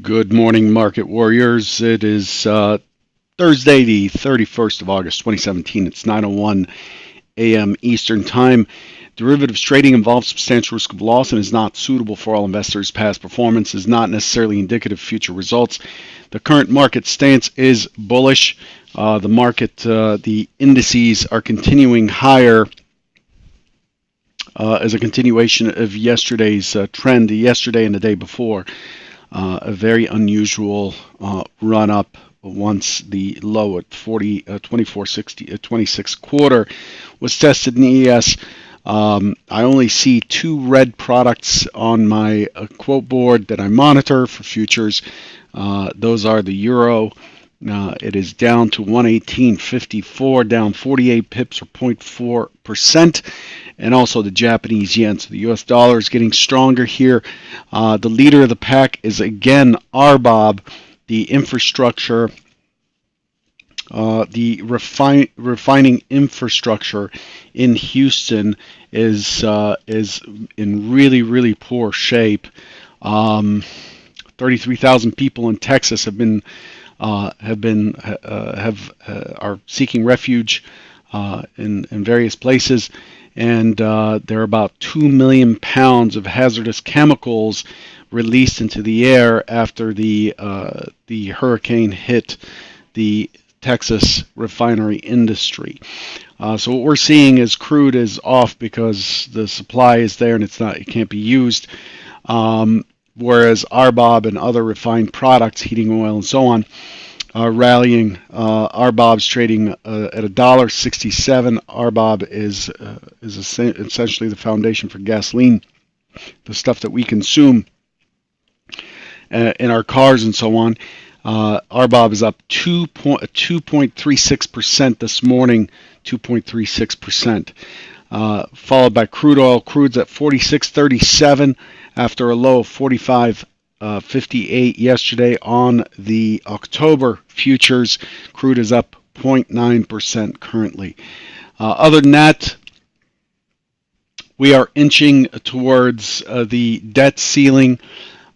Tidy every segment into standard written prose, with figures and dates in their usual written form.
Good morning, market warriors. It is Thursday, the 31st of August, 2017. It's 9:01 a.m. Eastern Time. Derivatives trading involves substantial risk of loss and is not suitable for all investors. Past performance is not necessarily indicative of future results. The current market stance is bullish. The indices are continuing higher as a continuation of yesterday's trend, yesterday and the day before. A very unusual run up once the low at 24.60 26 quarter was tested in the ES. I only see two red products on my quote board that I monitor for futures. Those are the euro. It is down to 118.54, down 48 pips or 0.4%, and also the Japanese yen. So the U.S. dollar is getting stronger here. The leader of the pack is again RBOB, the infrastructure, the refining infrastructure in Houston is in really poor shape. 33,000 people in Texas are seeking refuge in various places, and there are about 2 million pounds of hazardous chemicals released into the air after the hurricane hit the Texas refinery industry. So what we're seeing is crude is off because the supply is there and it can't be used. Whereas RBOB and other refined products, heating oil and so on, are rallying. RBOB's trading at $1.67. RBOB is essentially the foundation for gasoline, the stuff that we consume in our cars and so on. RBOB is up 2.36% this morning, 2.36%. Followed by crude oil. Crude's at 46.37 after a low of 45.58 yesterday on the October futures. Crude is up 0.9% currently. Other than that, we are inching towards the debt ceiling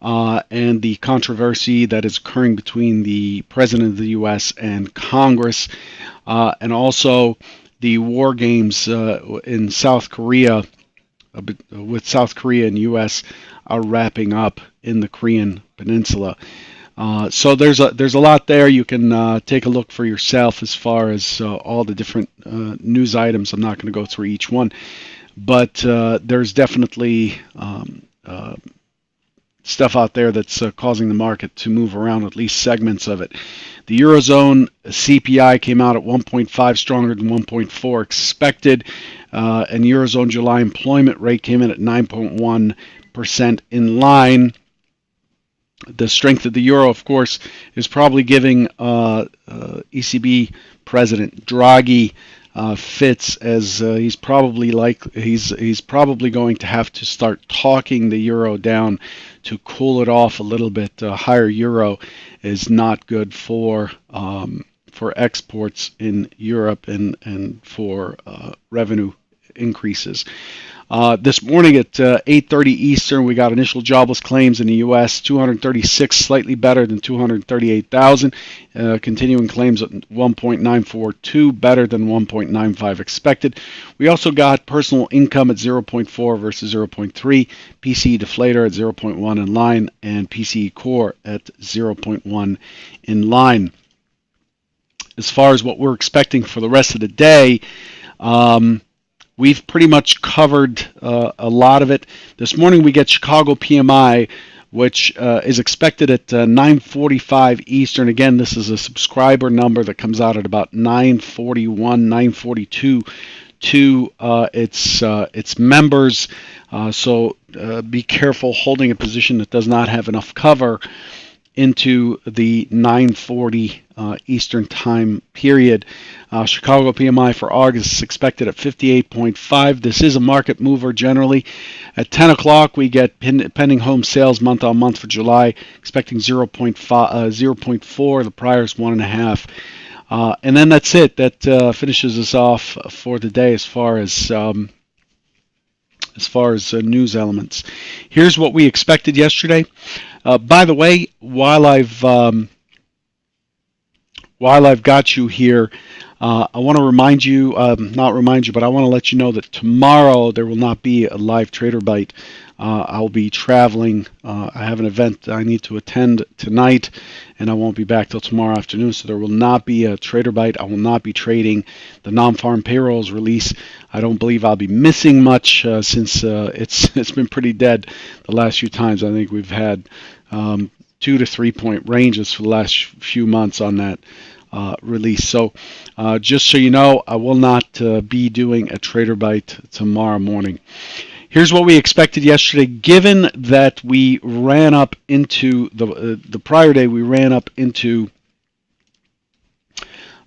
and the controversy that is occurring between the President of the U.S. and Congress, and also the war games in South Korea, with South Korea and U.S. are wrapping up in the Korean Peninsula. So there's a lot there. You can take a look for yourself as far as all the different news items. I'm not going to go through each one, but there's definitely stuff out there that's causing the market to move around, at least segments of it. The Eurozone CPI came out at 1.5, stronger than 1.4 expected, and Eurozone July employment rate came in at 9.1% in line. The strength of the euro, of course, is probably giving ECB President Draghi fits, as he's probably going to have to start talking the euro down to cool it off a little bit. Higher euro is not good for exports in Europe and for revenue increases. This morning at 8:30 Eastern, we got initial jobless claims in the U.S. 236, slightly better than 238,000. Continuing claims at 1.942, better than 1.95 expected. We also got personal income at 0.4 versus 0.3. PCE deflator at 0.1 in line, and PCE core at 0.1 in line. As far as what we're expecting for the rest of the day, we've pretty much covered a lot of it. This morning we get Chicago PMI, which is expected at 9:45 Eastern. Again, this is a subscriber number that comes out at about 9:41, 9:42 to its members. So be careful holding a position that does not have enough cover into the 9:40 Eastern time period. Chicago PMI for August is expected at 58.5. This is a market mover generally. At 10 o'clock, we get pending home sales month on month for July, expecting 0.4. The prior is 1.5. And then that's it. That finishes us off for the day as far as news elements. Here's what we expected yesterday. By the way, while I've got you here, I want to remind you, not remind you, but I want to let you know that tomorrow there will not be a live Trader Bite. I'll be traveling. I have an event I need to attend tonight, and I won't be back till tomorrow afternoon, so there will not be a Trader Bite. I will not be trading the non-farm payrolls release. I don't believe I'll be missing much since it's been pretty dead the last few times. I think we've had 2 to 3 point ranges for the last few months on that release. So just so you know, I will not be doing a Trader Bite tomorrow morning. Here's what we expected yesterday. Given that we ran up into the prior day, we ran up into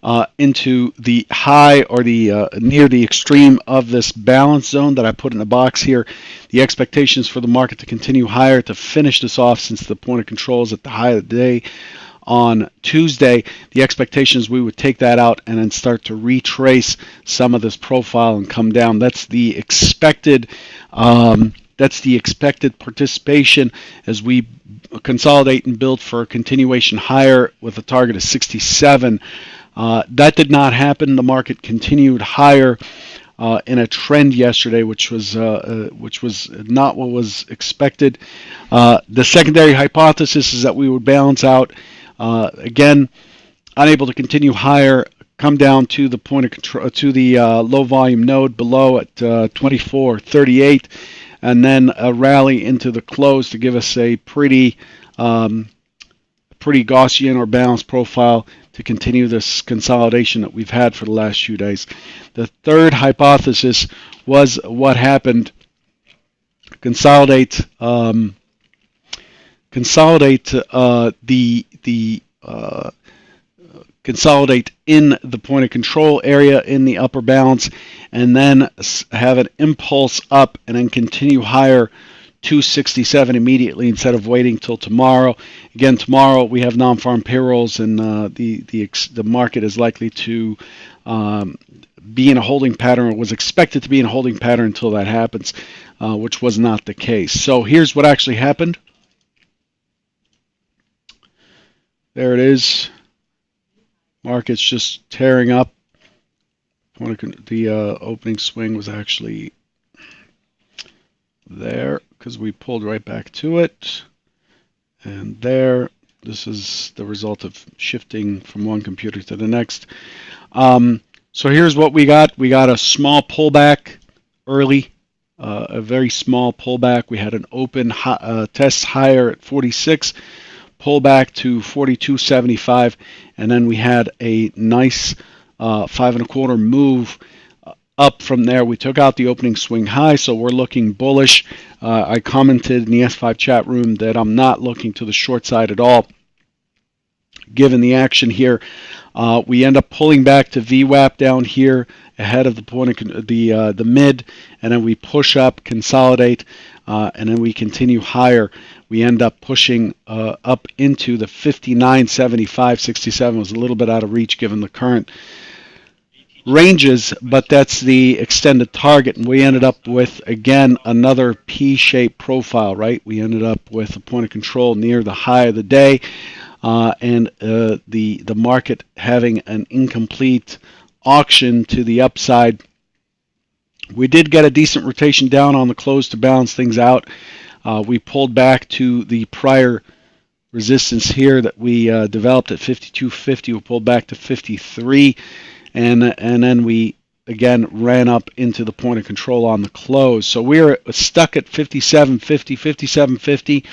the high or the near the extreme of this balance zone that I put in a box here. The expectations for the market to continue higher to finish this off, since the point of control is at the high of the day on Tuesday. The expectations we would take that out and then start to retrace some of this profile and come down. That's the expected. That's the expected participation as we consolidate and build for a continuation higher with a target of 67. That did not happen. The market continued higher in a trend yesterday, which was not what was expected. The secondary hypothesis is that we would balance out. Again, unable to continue higher, come down to the point of control, to the low volume node below at 24.38, and then a rally into the close to give us a pretty Gaussian or balanced profile to continue this consolidation that we've had for the last few days. The third hypothesis was what happened. Consolidate consolidate in the point of control area in the upper balance, and then have an impulse up and then continue higher to 67 immediately instead of waiting till tomorrow. Again, tomorrow we have non-farm payrolls, and the market is likely to be in a holding pattern, or was expected to be in a holding pattern until that happens, which was not the case. So here's what actually happened. There it is. Market's just tearing up. The opening swing was actually there because we pulled right back to it. And there, this is the result of shifting from one computer to the next. So here's what we got. We got a small pullback early, a very small pullback. We had an open test higher at 46. Pull back to 42.75, and then we had a nice 5.25 move up from there. We took out the opening swing high, so we're looking bullish. I commented in the S5 chat room that I'm not looking to the short side at all, given the action here. We end up pulling back to VWAP down here ahead of the point of the mid, and then we push up, consolidate, and then we continue higher. We end up pushing up into the 59.75, 67 was a little bit out of reach given the current ranges, but that's the extended target. And we ended up with, again, another P-shaped profile, right? We ended up with a point of control near the high of the day, and the market having an incomplete auction to the upside. We did get a decent rotation down on the close to balance things out. We pulled back to the prior resistance here that we developed at 52.50. We pulled back to 53, and then we again ran up into the point of control on the close. So we're stuck at 57.50. 57.50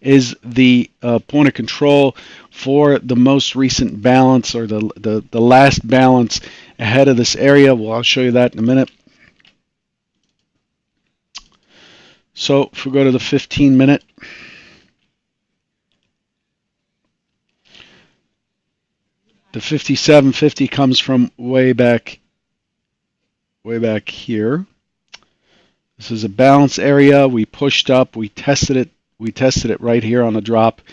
is the point of control for the most recent balance, or the last balance ahead of this area. Well, I'll show you that in a minute. So if we go to the 15-minute, the 57.50 comes from way back here. This is a balance area. We pushed up. We tested it. We tested it right here on the drop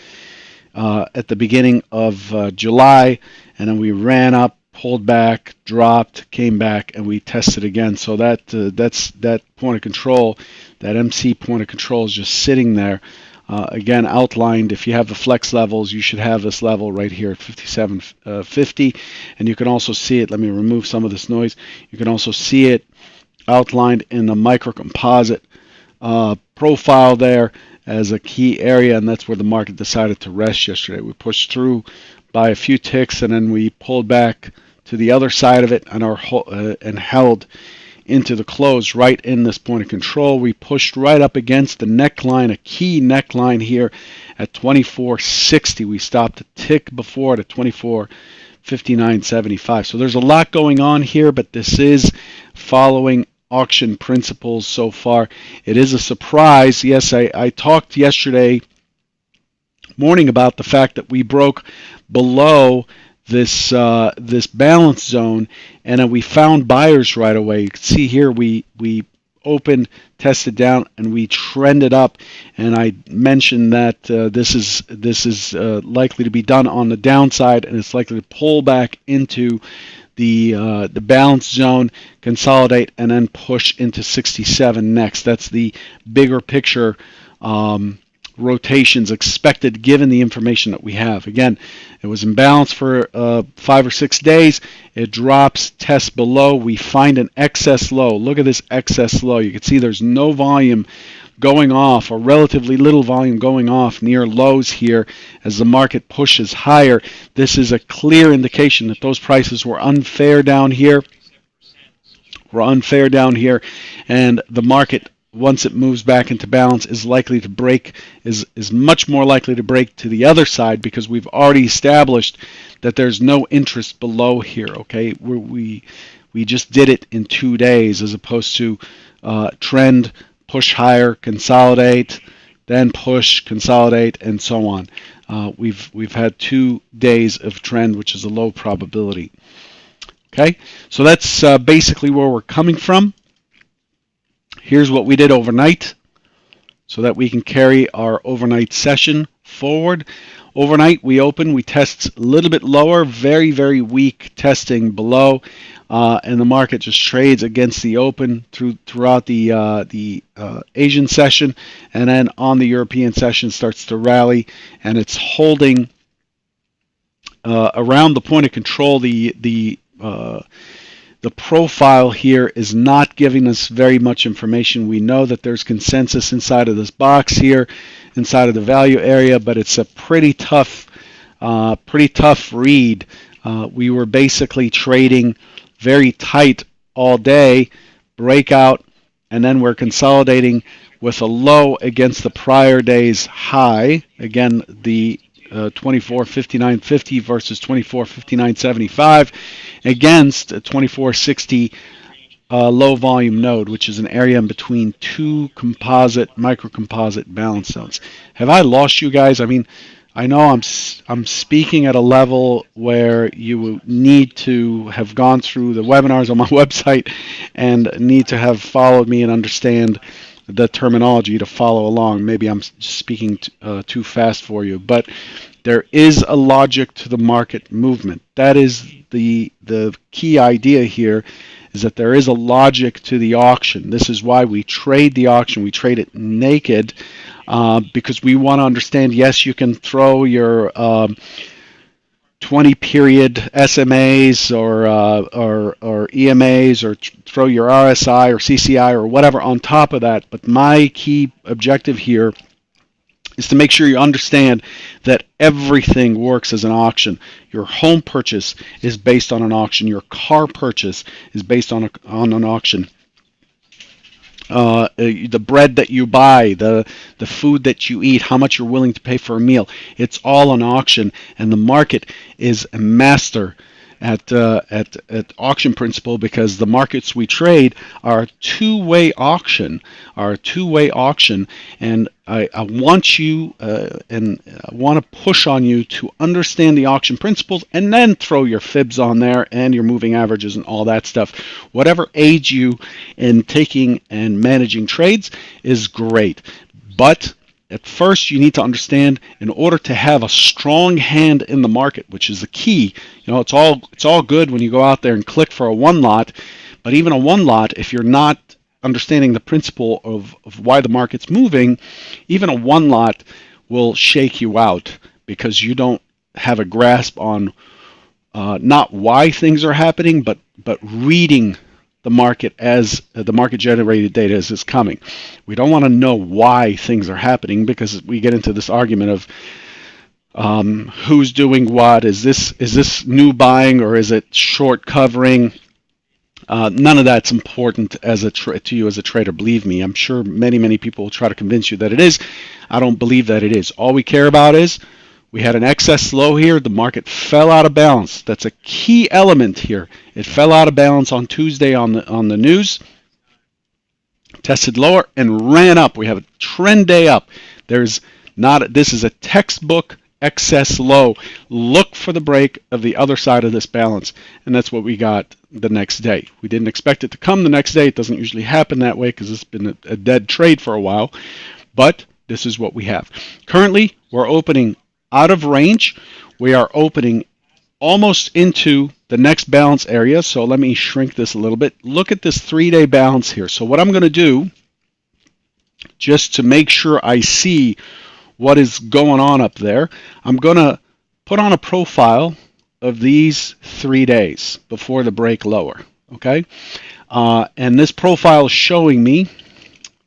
at the beginning of July, and then we ran up, pulled back, dropped, came back, and we tested again. So that's that point of control. That MC point of control is just sitting there. Again, outlined. If you have the flex levels, you should have this level right here at 57.50, and you can also see it. Let me remove some of this noise. You can also see it outlined in the micro composite profile there as a key area, and that's where the market decided to rest yesterday. We pushed through by a few ticks, and then we pulled back to the other side of it and and held into the close right in this point of control. We pushed right up against the neckline, a key neckline here at 24.60. We stopped a tick before it at 24.59.75. So there's a lot going on here, but this is following auction principles so far. It is a surprise. Yes, I talked yesterday morning about the fact that we broke below this balance zone, and then we found buyers right away. You can see here we opened, tested down, and we trended up. And I mentioned that this is likely to be done on the downside, and it's likely to pull back into the balance zone, consolidate, and then push into 67 next. That's the bigger picture rotations expected given the information that we have. Again, it was in balance for 5 or 6 days. It drops, tests below. We find an excess low. Look at this excess low. You can see there's no volume going off, or relatively little volume going off near lows here as the market pushes higher. This is a clear indication that those prices were unfair down here. And the market, once it moves back into balance, is likely to break, is much more likely to break to the other side, because we've already established that there's no interest below here. Okay, we just did it in 2 days, as opposed to trend, push higher, consolidate, then push, consolidate, and so on. We've had 2 days of trend, which is a low probability. Okay, so that's basically where we're coming from. Here's what we did overnight so that we can carry our overnight session forward. Overnight, we open, we test a little bit lower, very, very weak testing below, and the market just trades against the open throughout the Asian session, and then on the European session starts to rally, and it's holding around the point of control. The profile here is not giving us very much information. We know that there's consensus inside of this box here, inside of the value area, but it's a pretty tough read. We were basically trading very tight all day, breakout, and then we're consolidating with a low against the prior day's high. Again, the 24.59.50 versus 24.59.75 against a 24.60 low volume node, which is an area in between 2 micro composite balance zones. Have I lost you guys? I mean, I know I'm speaking at a level where you need to have gone through the webinars on my website and need to have followed me and understand the terminology to follow along. Maybe I'm speaking too fast for you, but there is a logic to the market movement. That is the key idea here, is that there is a logic to the auction. This is why we trade the auction. We trade it naked because we want to understand, yes, you can throw your 20-period SMAs or EMAs, or throw your RSI or CCI or whatever on top of that. But my key objective here is to make sure you understand that everything works as an auction. Your home purchase is based on an auction. Your car purchase is based on an auction. The bread that you buy, the food that you eat, how much you're willing to pay for a meal, it's all an auction, and the market is a master at auction principle, because the markets we trade are a two-way auction, and I want you and I want to push on you to understand the auction principles, and then throw your fibs on there and your moving averages and all that stuff. Whatever aids you in taking and managing trades is great, but at first you need to understand, in order to have a strong hand in the market, which is the key. It's all good when you go out there and click for a one lot, but even a one lot, if you're not understanding the principle of why the market's moving, even a one lot will shake you out because you don't have a grasp on not why things are happening, but reading the market as the market generated data as it's coming. We don't want to know why things are happening because we get into this argument of who's doing what. Is this new buying or is it short covering? None of that's important to you as a trader. Believe me, I'm sure many people will try to convince you that it is. I don't believe that it is. All we care about is we had an excess low here. The market fell out of balance. That's a key element here. It fell out of balance on Tuesday on the news. Tested lower and ran up. We have a trend day up. This is a textbook excess low. Look for the break of the other side of this balance, and that's what we got the next day. We didn't expect it to come the next day. It doesn't usually happen that way because it's been a dead trade for a while, but this is what we have. Currently, we're opening out of range. We are opening almost into the next balance area. So let me shrink this a little bit. Look at this 3-day balance here. So what I'm going to do, just to make sure I see what is going on up there, I'm going to put on a profile of these 3 days before the break lower. Okay, and this profile is showing me,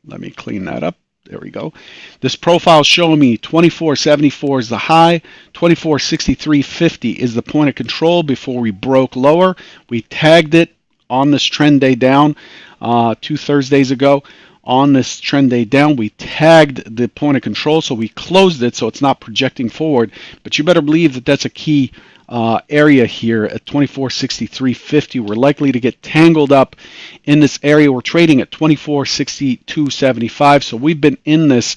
let me clean that up. There we go. This profile is showing me 24.74 is the high, 24.6350 is the point of control before we broke lower. We tagged it on this trend day down 2 Thursdays ago. On this trend day down, we tagged the point of control, so we closed it so it's not projecting forward. But you better believe that that's a key area here at 24.6350. We're likely to get tangled up in this area. We're trading at 24.6275, so we've been in this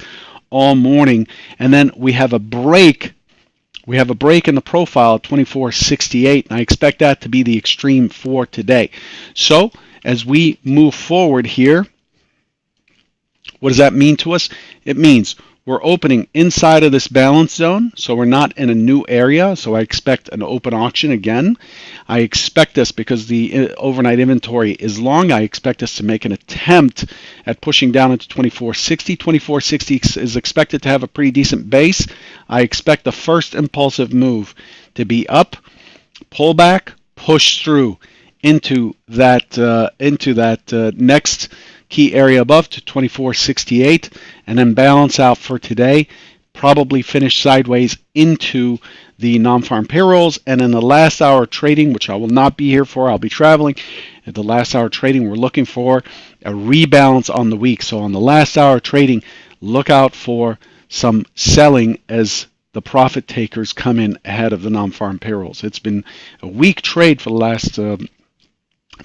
all morning, and then we have a break. We have a break in the profile at 24.68, and I expect that to be the extreme for today. So as we move forward here, what does that mean to us? It means we're opening inside of this balance zone, so we're not in a new area, so I expect an open auction again. I expect us, because the overnight inventory is long, I expect us to make an attempt at pushing down into 24.60. 24.60 is expected to have a pretty decent base. I expect the first impulsive move to be up, pull back, push through into that next key area above to 24.68, and then balance out for today, probably finish sideways into the non-farm payrolls. And in the last hour trading, which I will not be here for, I'll be traveling. At the last hour trading, we're looking for a rebalance on the week. So on the last hour trading, look out for some selling as the profit takers come in ahead of the non-farm payrolls. It's been a weak trade for the last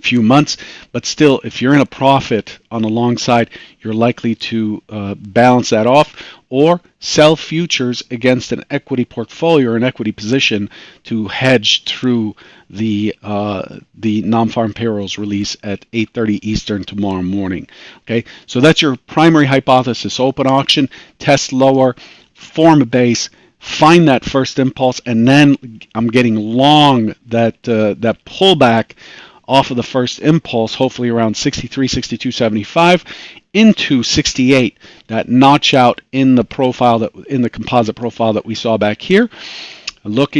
few months, but still, if you're in a profit on the long side, you're likely to balance that off or sell futures against an equity portfolio or an equity position to hedge through the non-farm payrolls release at 8:30 Eastern tomorrow morning. Okay, so that's your primary hypothesis: open auction, test lower, form a base, find that first impulse, and then I'm getting long that pullback off of the first impulse, hopefully around 63, 62.75 into 68. That notch out in the profile in the composite profile that we saw back here. Look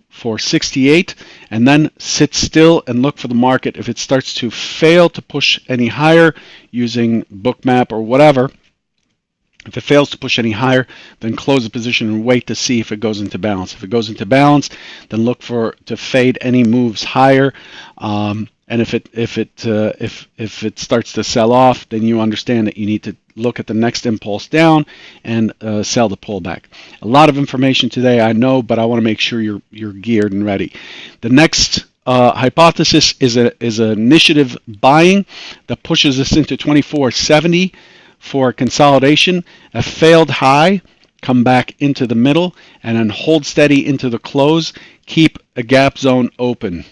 for 68, and then sit still and look for the market. If it starts to fail to push any higher using Bookmap or whatever, if it fails to push any higher, then close the position and wait to see if it goes into balance. If it goes into balance, then look to fade any moves higher. And if it starts to sell off, then you understand that you need to look at the next impulse down and sell the pullback. A lot of information today, I know, but I want to make sure you're geared and ready. The next hypothesis is an initiative buying that pushes us into 24.70. For consolidation, a failed high, come back into the middle, and then hold steady into the close. Keep a gap zone open.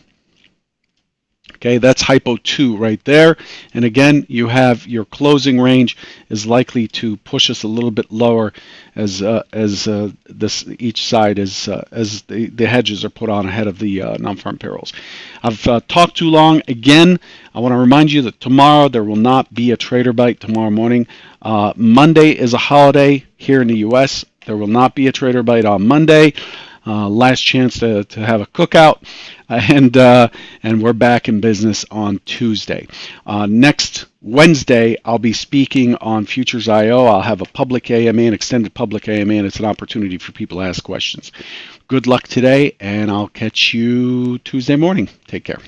Okay, that's hypo 2 right there. And again, you have your closing range is likely to push us a little bit lower as this each side as the hedges are put on ahead of the non-farm payrolls. I've talked too long. Again, I want to remind you that tomorrow there will not be a trader bite tomorrow morning. Monday is a holiday here in the U.S. There will not be a trader bite on Monday. Last chance to have a cookout, and we're back in business on Tuesday. Next Wednesday, I'll be speaking on Futures IO. I'll have a public AMA, an extended public AMA, and it's an opportunity for people to ask questions. Good luck today, and I'll catch you Tuesday morning. Take care.